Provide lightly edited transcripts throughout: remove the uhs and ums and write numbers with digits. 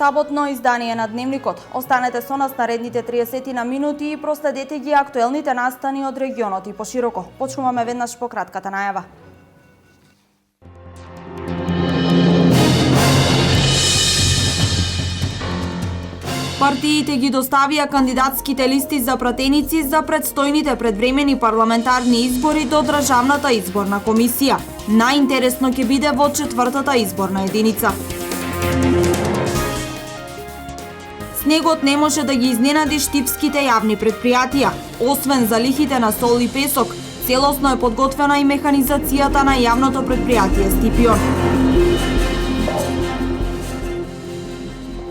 саботно издание на Дневникот. Останете со нас наредните 30 минути и проследете ги актуелните настани од регионот и пошироко. Почнуваме веднаш по кратката најава. Партиите ги доставија кандидатските листи за пратеници за предстојните предвремени парламентарни избори до Државната изборна комисија. Најинтересно ќе биде во 4-та изборна единица. Снегот не може да ги изненади штипските јавни предпријатија. Освен за лихите на сол и песок, целосно е подготвена и механизацијата на јавното предпријатие Стипион.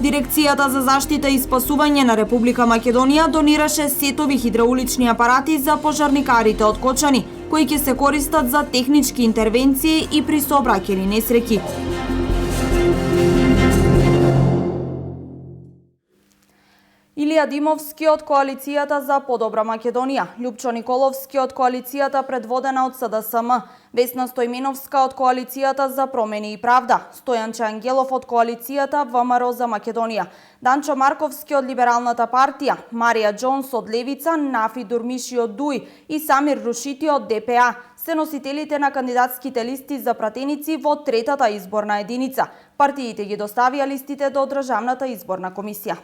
Дирекцијата за заштита и спасување на Република Македонија донираше сетови хидраулични апарати за пожарникарите од Кочани, кои ќе се користат за технички интервенции и при сообраќајни несреќи. Илија Димовски од Коалицијата за подобра Македонија, Љупчо Николовски од Коалицијата предводена од СДСМ, Весна Стојменовска од Коалицијата за промени и правда, Стојанче Ангелов од Коалицијата ВМРО за Македонија, Данчо Марковски од Либералната партија, Марија Џонс од Левица, Нафи Дурмиши од ДУИ и Самир Рушити од ДПА се носителите на кандидатските листи за пратеници во 3-та изборна единица. Партиите ги доставија листите до Државната изборна комисија.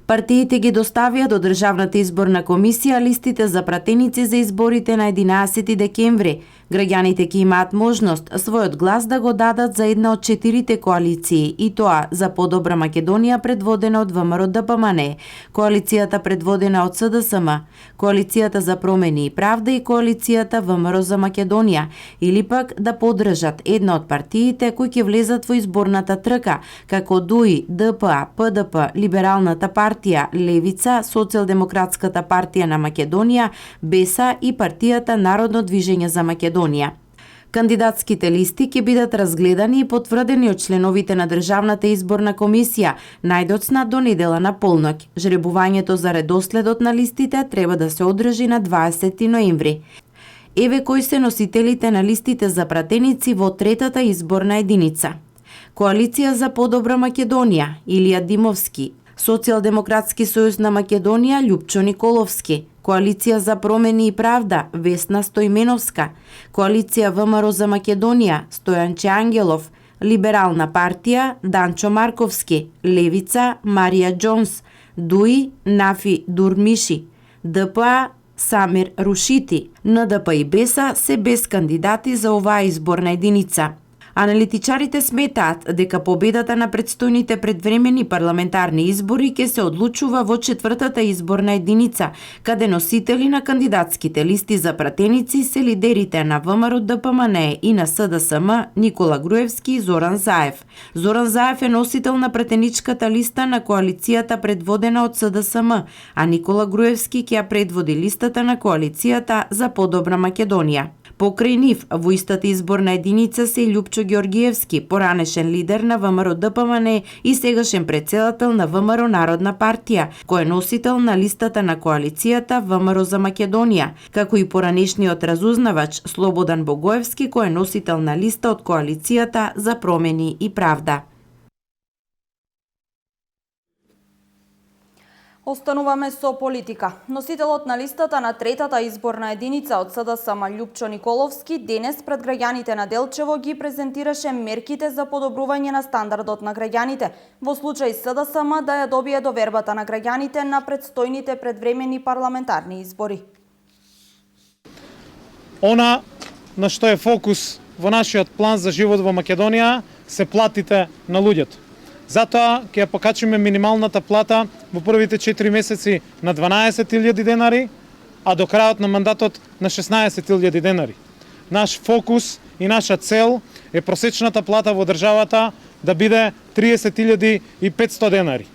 Партиите ги доставија до Државната изборна комисија листите за пратеници за изборите на 11 декември. Граѓаните ќе имаат можност својот глас да го дадат за една од 4 коалиции, и тоа за подобра Македонија предводена од ВМРО-ДПМН, коалицијата предводена од СДСМ, коалицијата за промени и правда и коалицијата ВМРО за Македонија, или пак да поддржат една од партиите кои ќе влезат во изборната трка, како ДУИ, ДПА, ПДП, Либералната партија, Левица, Социјалдемократската партија на Македонија, БЕСА и партијата Народно движење за Македонија. Кандидатските листи ќе бидат разгледани и потврдени од членовите на Државната изборна комисија најдоцна до недела на полноќ. Жребувањето за редоследот на листите треба да се одржи на 20 ноември. Еве кои се носителите на листите за пратеници во 3-та изборна единица. Коалиција за подобра Македонија, Илија Димовски, Социјалдемократски сојуз на Македонија, Љупчо Николовски, Коалиција за промени и правда, Весна Стојменовска, Коалиција ВМРО за Македонија, Стојанче Ангелов, Либерална партија, Данчо Марковски, Левица, Марија Џонс, ДУИ, Нафи Дурмиши, ДПА, Самир Рушити, НДП и БЕСА се без кандидати за оваа изборна единица. Аналитичарите сметаат дека победата на предстојните предвремени парламентарни избори ќе се одлучува во 4-та изборна единица, каде носители на кандидатските листи за пратеници се лидерите на ВМРО-ДПМН и на СДСМ Никола Груевски и Зоран Заев. Зоран Заев е носител на пратеничката листа на коалицијата предводена од СДСМ, а Никола Груевски ќе ја предводи листата на коалицијата за подобра Македонија. Покрај нив, во истата изборна единица се и Љупчо Ѓоргиевски, поранешен лидер на ВМРО-ДПМН и сегашен председател на ВМРО Народна партија, кој е носител на листата на коалицијата ВМРО за Македонија, како и поранешниот разузнавач Слободан Богоевски, кој е носител на листа од коалицијата за промени и правда. Остануваме со политика. Носителот на листата на 3-та изборна единица од СДСМ Љупчо Николовски денес пред граѓаните на Делчево ги презентираше мерките за подобрување на стандардот на граѓаните, во случај СДСМ да ја добие довербата на граѓаните на предстојните предвремени парламентарни избори. Она на што е фокус во нашиот план за живот во Македонија се платите на луѓето. Затоа ќе ја покачиме минималната плата во првите 4 месеци на 12.000 денари, а до крајот на мандатот на 16.000 денари. Наш фокус и наша цел е просечната плата во државата да биде 30.500 денари.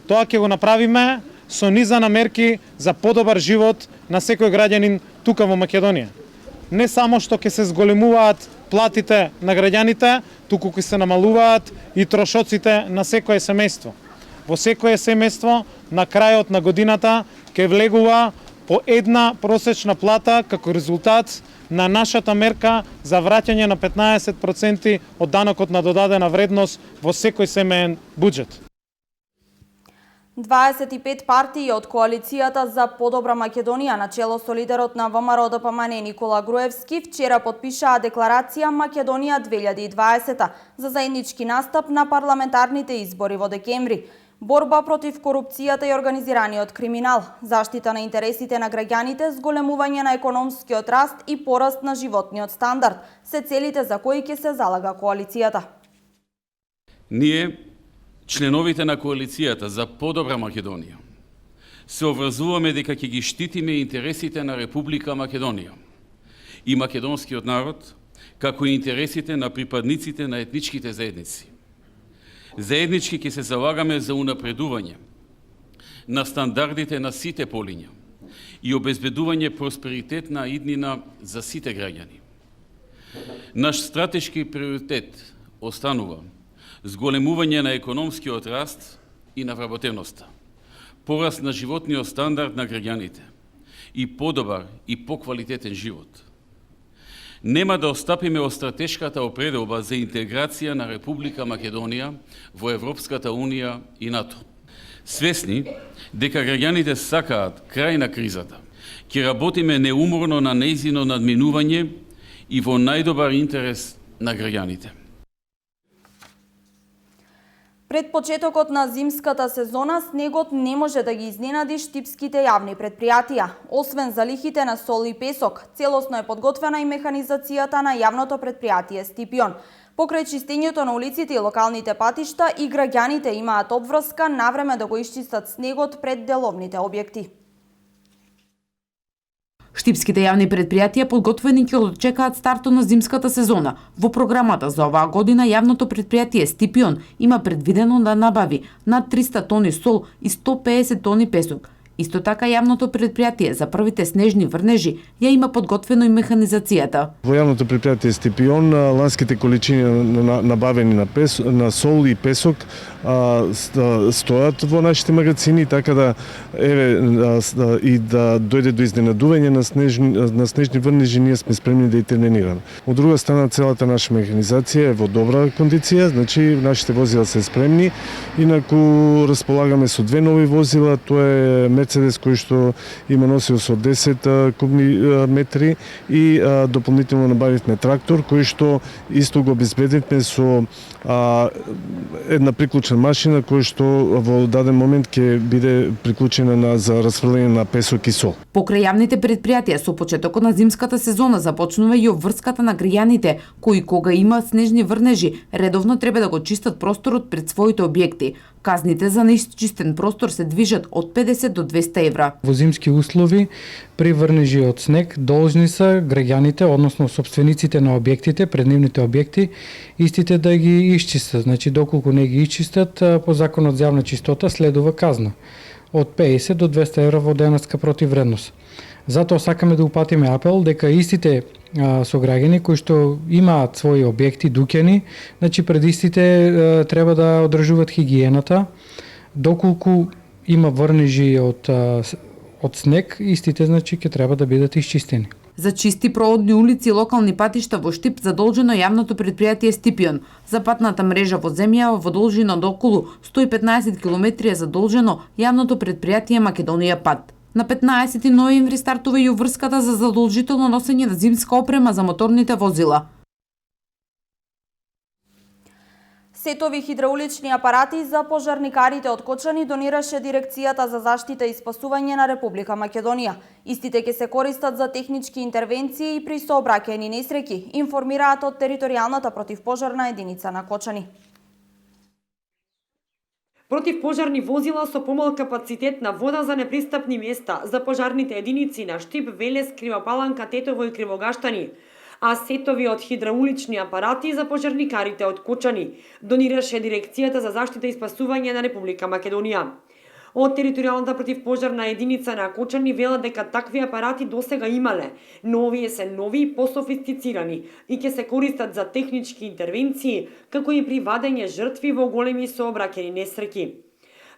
Тоа ќе го направиме со низа на мерки за подобар живот на секој граѓанин тука во Македонија. Не само што ќе се зголемуваат платите на граѓаните, туку ќе се намалуваат и трошоците на секое семејство. Во секое семејство на крајот на годината ќе влегува по една просечна плата како резултат на нашата мерка за враќање на 15% од данокот на додадена вредност во секој семеен буџет. 25 партии од коалицијата за подобра Македонија на чело со лидерот на ВМРО ДПМН Никола Груевски вчера потпишаа декларација Македонија 2020 за заеднички настап на парламентарните избори во декември. Борба против корупцијата и организираниот криминал, заштита на интересите на граѓаните, зголемување на економскиот раст и пораст на животниот стандард се целите за кои ќе се залага коалицијата. Ние, членовите на коалицијата за подобра Македонија, се обврзуваме дека ќе ги штитиме интересите на Република Македонија и македонскиот народ, како и интересите на припадниците на етничките заедници. Заеднички ќе се залагаме за унапредување на стандардите на сите полиња и обезбедување просперитетна иднина за сите граѓани. Наш стратешки приоритет останува зголемување на економскиот раст и на вработеноста, пораст на животниот стандард на граѓаните и подобар и поквалитетен живот. Нема да остапиме од стратешката определба за интеграција на Република Македонија во Европската Унија и НАТО. Свесни дека граѓаните сакаат крај на кризата, ќе работиме неуморно на нејзино надминување и во најдобар интерес на граѓаните. Пред почетокот на зимската сезона, снегот не може да ги изненади штипските јавни предпријатија. Освен залихите на сол и песок, целосно е подготвена и механизацијата на јавното предпријатие Стипион. Покрај чистењето на улиците и локалните патишта, и граѓаните имаат обврска навреме да го исчистат снегот пред деловните објекти. Штипските јавни предпријатија подготвени ќе очекаат стартот на зимската сезона. Во програмата за оваа година јавното предпријатие Стипион има предвидено да набави над 300 тони сол и 150 тони песок. Исто така јавното предпријатие за првите снежни врнежи ја има подготвено и механизацијата. Во јавното предпријатие Стипион ланските количини набавени на сол и песок стојат во нашите магазини, така да и да дојде до изненадување на снежни врнежи, ние сме спремни да интервенираме. Од друга страна, целата наша механизација е во добра кондиција, значи нашите возила се спремни, инаку располагаме со две нови возила, тоа е Мерцедес кој што има носил со 10 кубни метри и дополнително набавивме трактор кој што исто го обезбедивме со една приклучна машина која што во даден момент ќе биде приклучена за расфрлање на песок и сол. Покрај јавните предпријатија со почетокот на зимската сезона започнува и обврската на граѓаните кои кога има снежни врнежи редовно треба да го чистат просторот пред своите објекти. Казните за неисчистен простор се движат од 50 до 200 евра. Во зимски услови при врнежи од снег должни се граѓаните, односно сопствениците на објектите, пред нивните објекти, истите да ги исчистат. Значи доколку не ги исчистат, по законот за јавна чистота следува казна од 50 до 200 евра во денеска противвредност. Затоа сакаме да упатиме апел дека истите сограѓани кои што имаат своји објекти дуќани, значи пред истите треба да одржуваат хигиената. Доколку има врнежи од снег, истите значи ќе треба да бидат исчистени. За чисти проводни улици и локални патишта во Штип задолжено јавното предпријатие Стипион. За патната мрежа во земја во должина од околу 115 км е задолжено јавното предпријатие Македонија Пат. На 15 ноември стартува и врската за задолжително носење на зимска опрема за моторните возила. Сетови хидраулични апарати за пожарникарите од Кочани донираше Дирекцијата за заштита и спасување на Република Македонија. Истите ќе се користат за технички интервенции и при сообраќајни несреќи, информираат од територијалната противпожарна единица на Кочани. Противпожарни возила со помал капацитет на вода за непристапни места за пожарните единици на Штип, Велес, Кривопаланка, Тетово и Кривогаштани, а сетови од хидраулични апарати за пожарникарите од Кочани донираше Дирекцијата за заштита и спасување на Република Македонија. Од територијалната противпожарна единица на Кочани велат дека такви апарати досега имале, но овие се нови и пософистицирани и ќе се користат за технички интервенции, како и при вадење жртви во големи сообраќајни несреќи.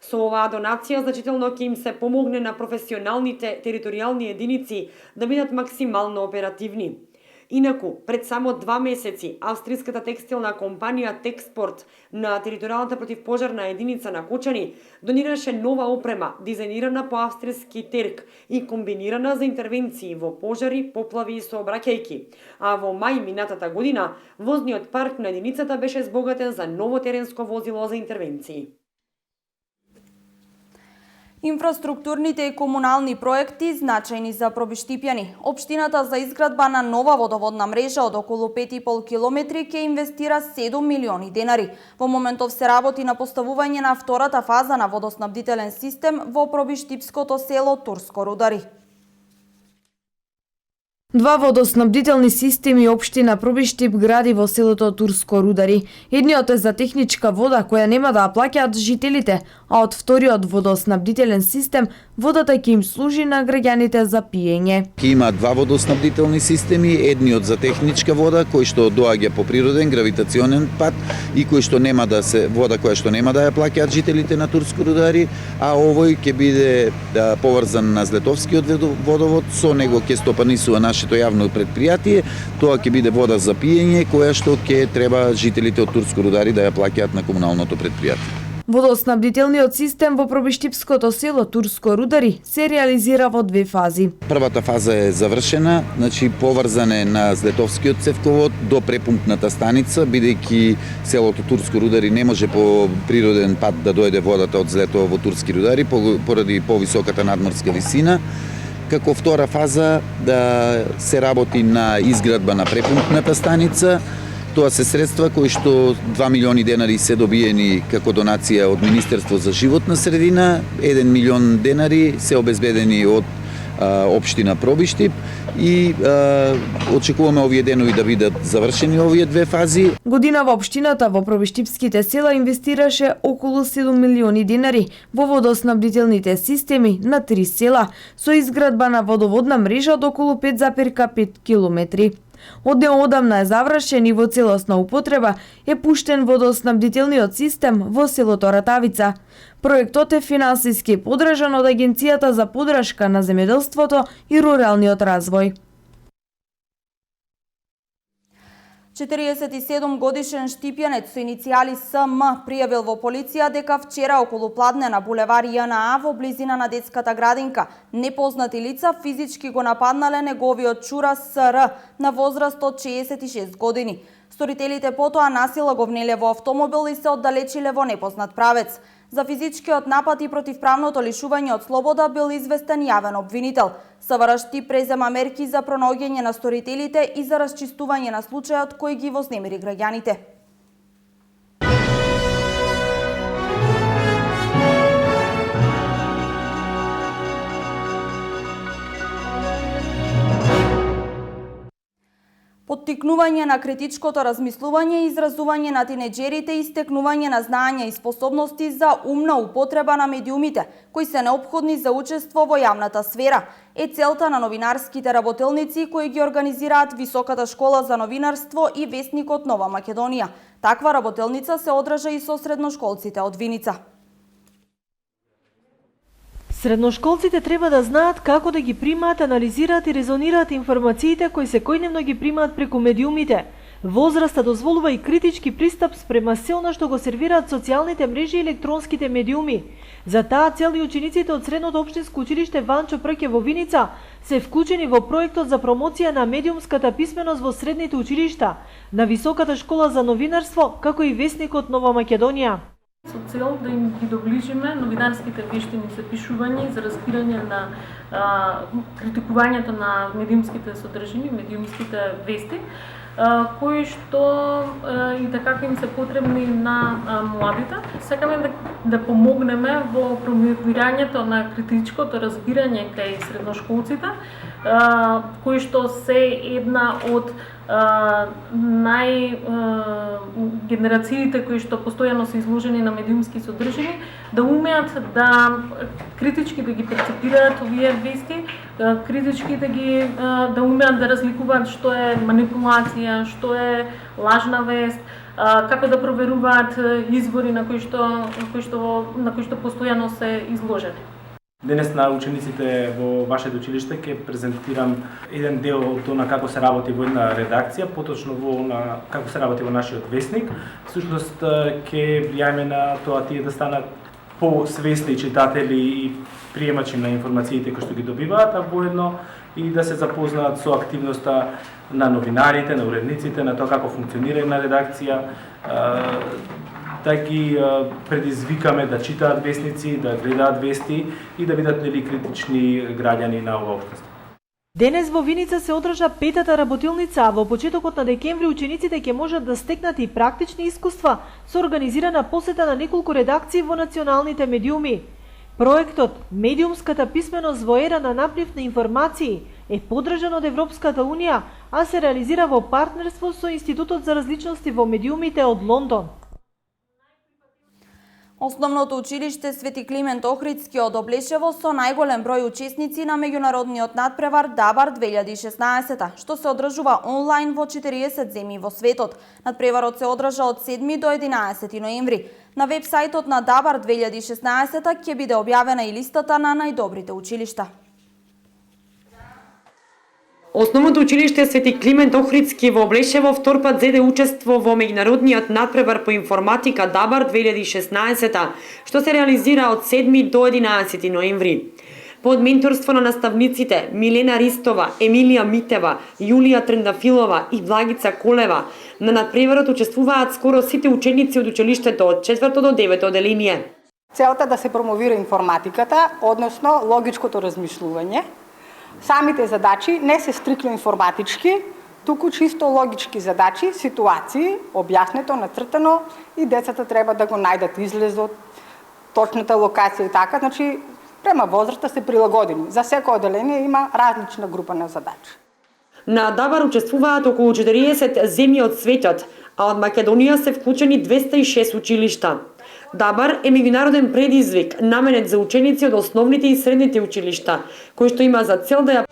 Со оваа донација значително ќе им се помогне на професионалните територијални единици да бидат максимално оперативни. Инаку, пред само 2 месеци, австриската текстилна компанија Текспорт на територијалната противпожарна единица на Кочани донираше нова опрема, дизајнирана по австриски терк и комбинирана за интервенции во пожари, поплави и сообраќајки. А во мај минатата година, возниот парк на единицата беше збогатен за ново теренско возило за интервенции. Инфраструктурните и комунални проекти значајни за Пробиштипјани. Општината за изградба на нова водоводна мрежа од околу 5,5 километри ќе инвестира 7 милиони денари. Во моментов се работи на поставување на втората фаза на водоснабдителен систем во пробиштипското село Турско Рудари. Два водоснабдителни системи општина Пробиштип гради во селото Турско Рудари. Едниот е за техничка вода која нема да ја плаќаат жителите, а од вториот водоснабдителен систем водата ќе им служи на граѓаните за пиење. Ќе има два водоснабдителни системи, едниот за техничка вода кој што доаѓа по природен гравитационен пат и кој што нема да се вода која што нема да ја плаќаат жителите на Турско Рудари, а овој ќе биде поврзан на Злетовскиот водовод, со него ќе стопанисува нашето јавно предпријатие, тоа ќе биде вода за пиење која што ќе треба жителите од Турско Рудари да ја плаќаат на комуналното предпријатие. Водоснабдителниот систем во Пробиштипското село Турско Рудари се реализира во 2 фази. Првата фаза е завршена, значи поврзане на Злетовскиот цевковод до препумпната станица, бидејќи селото Турско Рудари не може по природен пат да дојде водата од Злетово во Турски Рудари поради повисоката надморска висина. Како втора фаза да се работи на изградба на препумпната станица. Тоа се средства кои што 2 милиони денари се добиени како донација од Министерство за животна средина, 1 милион денари се обезбедени од општина Пробиштип и очекуваме овие денови да бидат завршени овие 2 фази. Годинава општината во пробиштипските села инвестираше околу 7 милиони денари во водоснабдителните системи на 3 села со изградба на водоводна мрежа од околу 5,5 километри. Одамна е завршен и во целосна употреба е пуштен водоснабдителниот систем во селото Ратавица. Проектот е финансиски подржан од Агенцијата за поддршка на земјоделството и руралниот развој. 47 годишен штипјанец со иницијали СМ пријавил во полиција дека вчера околу пладне на булевар ЈНА во близина на детската градинка непознати лица физички го нападнале неговиот чура СР на возраст од 66 години. Сторителите потоа насила го внеле во автомобил и се оддалечиле во непознат правец. За физичкиот напад и противправното лишување од слобода бил известен јавен обвинител. СВР презема мерки за пронаоѓање на сторителите и за расчистување на случајот кој ги вознемири граѓаните. Поттикнување на критичкото размислување и изразување на тинеџерите и стекнување на знаења и способности за умна употреба на медиумите, кои се неопходни за учество во јавната сфера, е целта на новинарските работелници кои ги организираат Високата школа за новинарство и Весникот Нова Македонија. Таква работелница се одржа и со средношколците од Виница. Средношколците треба да знаат како да ги примаат, анализираат и резонираат информациите кои секојдневно ги примаат преку медиумите. Возраста дозволува и критички пристап спрема се она што го сервираат социјалните мрежи и електронските медиуми. За таа цел и учениците од Средното општинско училиште Ванчо Прке во Виница се вклучени во проектот за промоција на медиумската писменост во средните училишта, на Високата школа за новинарство, како и Весникот Нова Македонија. Со цел да им ги доближиме новинарските вештини за пишување и за разбирање на критикувањето на медиумските содржини, медиумските вести, кои што и така им се потребни на младите. Сакаме да помогнеме во промовирањето на критичкото разбирање кај средношколците, кои што се една од генерациите кои што постојано се изложени на медиумски содржини, да умеат да критички да ги перцепираат овие вести, критички да умеат да разликуваат што е манипулација, што е лажна вест, како да проверуваат извори на кои што постојано се изложени. Денес на учениците во вашето училиште ќе презентирам еден дел од тоа како се работи во една редакција, поточно како се работи во нашиот весник. Всушност ќе влијаеме на тоа тие да станат посвесни читатели и приемачи на информациите кои што ги добиваат, а воедно и да се запознаат со активноста на новинарите, на уредниците, на тоа како функционира една редакција, да ги предизвикаме да читаат весници, да гледаат вести и да бидат критични граѓани на ова општество. Денес во Виница се одржа петата работилница, а во почетокот на декември учениците ќе можат да стекнат и практични искуства со организирана посета на неколку редакции во националните медиуми. Проектот Медиумската писменост во ера на наплив на информации е поддржан од Европската Унија, а се реализира во партнерство со Институтот за различности во медиумите од Лондон. Основното училиште Свети Климент Охридски од Облешево со најголем број учесници на меѓународниот надпревар Дабар 2016, што се одржува онлайн во 40 земји во светот. Надпреварот се одржа од 7 до 11 ноември. На вебсајтот на Дабар 2016 ќе биде објавена и листата на најдобрите училишта. Основното училиште Свети Климент Охридски во Облешево втор пат зеде учество во меѓународниот надпревар по информатика Дабар 2016, што се реализира од 7 до 11 ноември. Под менторство на наставниците Милена Ристова, Емилија Митева, Јулија Трендафилова и Влагица Колева, на надпреварот учествуваат скоро сите ученици од училиштето од 4 до 9 одделение. Целта да се промовира информатиката, односно логичкото размислување. Самите задачи не се стрикно информатички, туку чисто логички задачи, ситуации, објаснето, нацртано и децата треба да го најдат излезот, точната локација и така, значи према возраста се прилагодени. За секој одделение има различна група на задачи. На Дабар учествуваат околу 40 земји од светот, а од Македонија се вклучени 206 училишта. Дабар е меѓународен предизвик наменет за ученици од основните и средните училишта, кој што има за цел да ја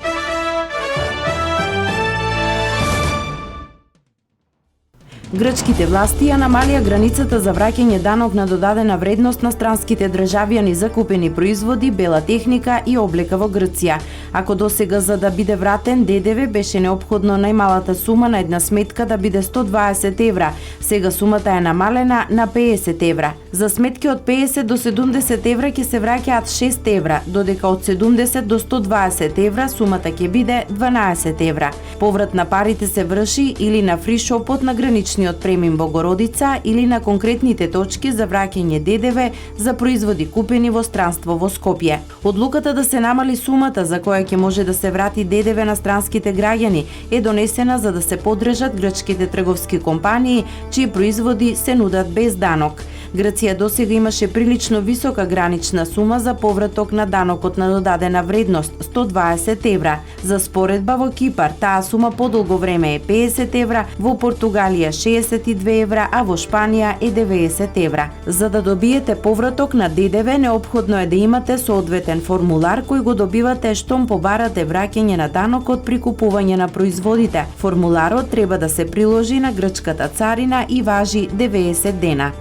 Грчките власти ја намалија границата за враќање данок на додадена вредност на странските државјани за купени производи, бела техника и облека во Грција. Ако досега за да биде вратен ДДВ беше неопходно најмалата сума на една сметка да биде 120 евра, сега сумата е намалена на 50 евра. За сметки од 50 до 70 евра ќе се враќаат 6 евра, додека од 70 до 120 евра сумата ќе биде 12 евра. Поврат на парите се врши или на фришопот на граничниот премин Богородица или на конкретните точки за враќање ДДВ за производи купени во странство во Скопје. Одлуката да се намали сумата за која ќе може да се врати ДДВ на странските граѓани е донесена за да се поддржат грчките трговски компании чии производи се нудат без данок. Грција досега имаше прилично висока гранична сума за повраток на данокот на додадена вредност 120 евра. За споредба во Кипар таа сума подолго време е 50 евра, во Португалија 62 евра, а во Шпанија е 90 евра. За да добиете повраток на ДДВ неопходно е да имате соодветен формулар кој го добивате штом побарате враќање на данокот при купување на производите. Формуларот треба да се приложи на грчката царина и важи 90 дена.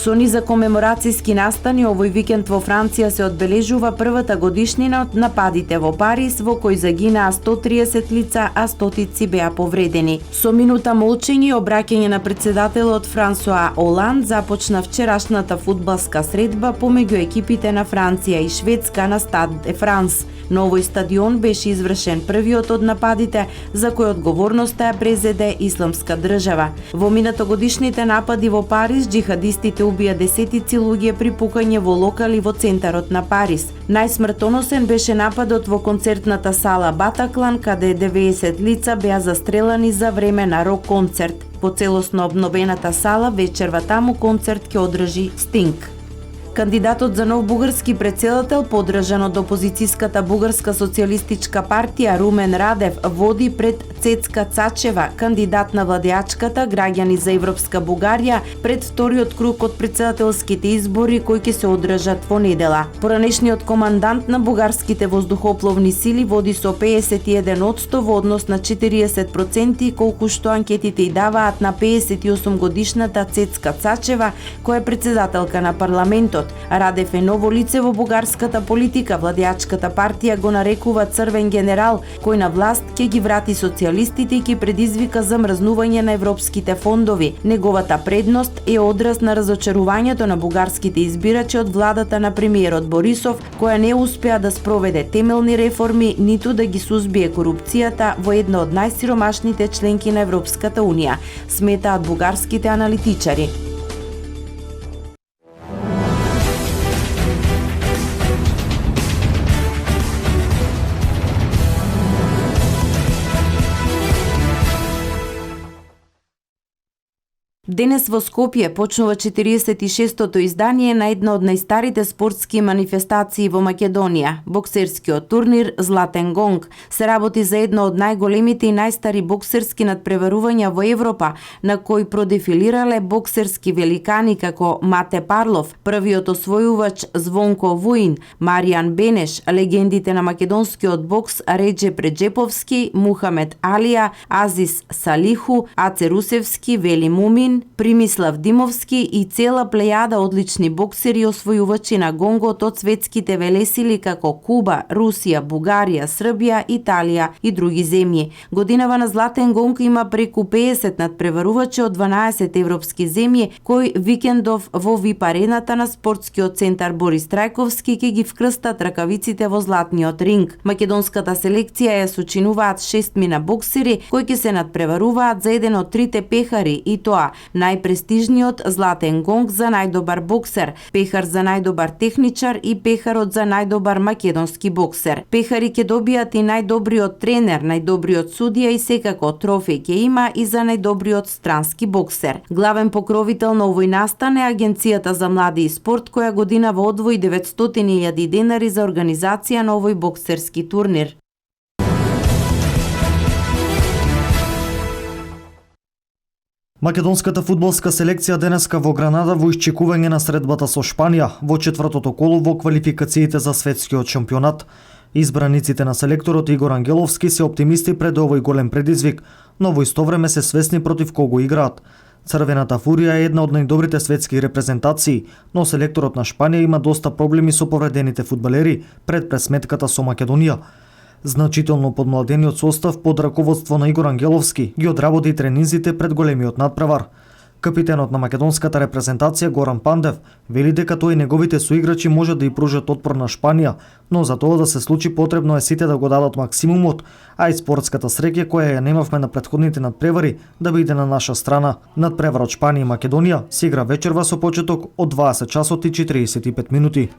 Со низа комеморацијски настани овој викенд во Франција се одбележува првата годишнина од нападите во Париз во кои загинаа 130 лица, а стотици беа повредени. Со минута молчење и обраќање на председателот Франсуа Оланд започна вчерашната фудбалска средба помеѓу екипите на Франција и Шведска на Стад де Франс. На овој стадион беше извршен првиот од нападите за кој одговорноста ја презеде Исламска држава. Во минатогодишните напади во Париз џихадистите убија десетици луѓе при пукање во локали во центарот на Париз. Најсмртоносен беше нападот во концертната сала Батаклан, каде 90 лица беа застрелани за време на рок концерт. По целосно обновената сала вечерва таму концерт ќе одржи Стинг. Кандидатот за нов бугарски претседател, подржан од опозицијската Бугарска социјалистичка партија Румен Радев, води пред Цецка Цачева, кандидат на владеачката Граѓани за Европска Бугарија, пред вториот круг од претседателските избори кои ќе се одржат во недела. Поранешниот командант на бугарските воздухопловни сили води со 51% во однос на 40%, колку што анкетите и даваат на 58 годишната Цецка Цачева, која е претседателка на парламентот. Радев е ново лице во бугарската политика. Владеачката партија го нарекува црвен генерал, кој на власт ќе ги врати социјалистите и ќе предизвика замрзнување на европските фондови. Неговата предност е одраз на разочарувањето на бугарските избирачи од владата на премиерот Борисов, која не успеа да спроведе темелни реформи, ниту да ги сузбие корупцијата во една од најсиромашните членки на Европската унија, сметаат бугарските аналитичари. Денес во Скопје почнува 46-тото издание на една од најстарите спортски манифестации во Македонија. Боксерскиот турнир Златен гонг се работи за едно од најголемите и најстари боксерски надпреварувања во Европа, на кој продефилирале боксерски великани како Мате Парлов, првиот освојувач Звонко Вуин, Маријан Бенеш, легендите на македонскиот бокс Реџеп Реџеповски, Мухамед Алија, Азис Салиху, Аце Русевски, Вели Мумин, Примислав Димовски и цела плејада одлични боксери освојувачи на гонгот од светските велесили како Куба, Русија, Бугарија, Србија, Италија и други земји. Годинава на Златен гонг има преку 50 надпреварувачи од 12 европски земји, кој викендов во ВИП арената на спортскиот центар Борис Трајковски ќе ги вкрстат ракавиците во златниот ринг. Македонската селекција ја сочинуваат 6 мина боксери кои ќе се надпреваруваат за еден од трите пехари, и тоа најпрестижниот Златен гонг за најдобар боксер, пехар за најдобар техничар и пехарот за најдобар македонски боксер. Пехари ќе добијат и најдобриот тренер, најдобриот судија и секако трофеј ќе има и за најдобриот странски боксер. Главен покровител на овој настан е Агенцијата за млади и спорт, која годинава одвои 900.000 денари за организација на овој боксерски турнир. Македонската фудбалска селекција денеска во Гранада во исчекување на средбата со Шпанија во четвртото коло во квалификациите за светскиот шампионат. Избраниците на селекторот Игор Ангеловски се оптимисти пред овој голем предизвик, но во исто време се свесни против кого играат. Црвената фурија е една од најдобрите светски репрезентации, но селекторот на Шпанија има доста проблеми со повредените фудбалери пред пресметката со Македонија. Значително подмладениот состав под раководство на Игор Ангеловски ги одработи тренинзите пред големиот надпревар. Капитенот на македонската репрезентација Горан Пандев вели дека тој и неговите соиграчи можат да и пружат отпор на Шпанија, но за тоа да се случи потребно е сите да го дадат максимумот, а и спортската среќа која ја немавме на претходните надпревари да биде на наша страна. Надпреварот Шпанија и Македонија се игра вечерва со почеток од 20 часот и 45 минути.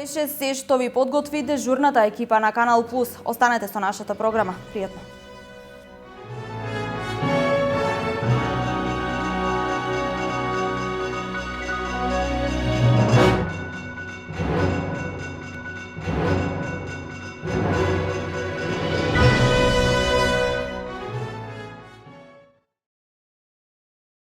Беше се што ви подготви дежурната екипа на Канал Плюс. Останете со нашата програма. Пријатно.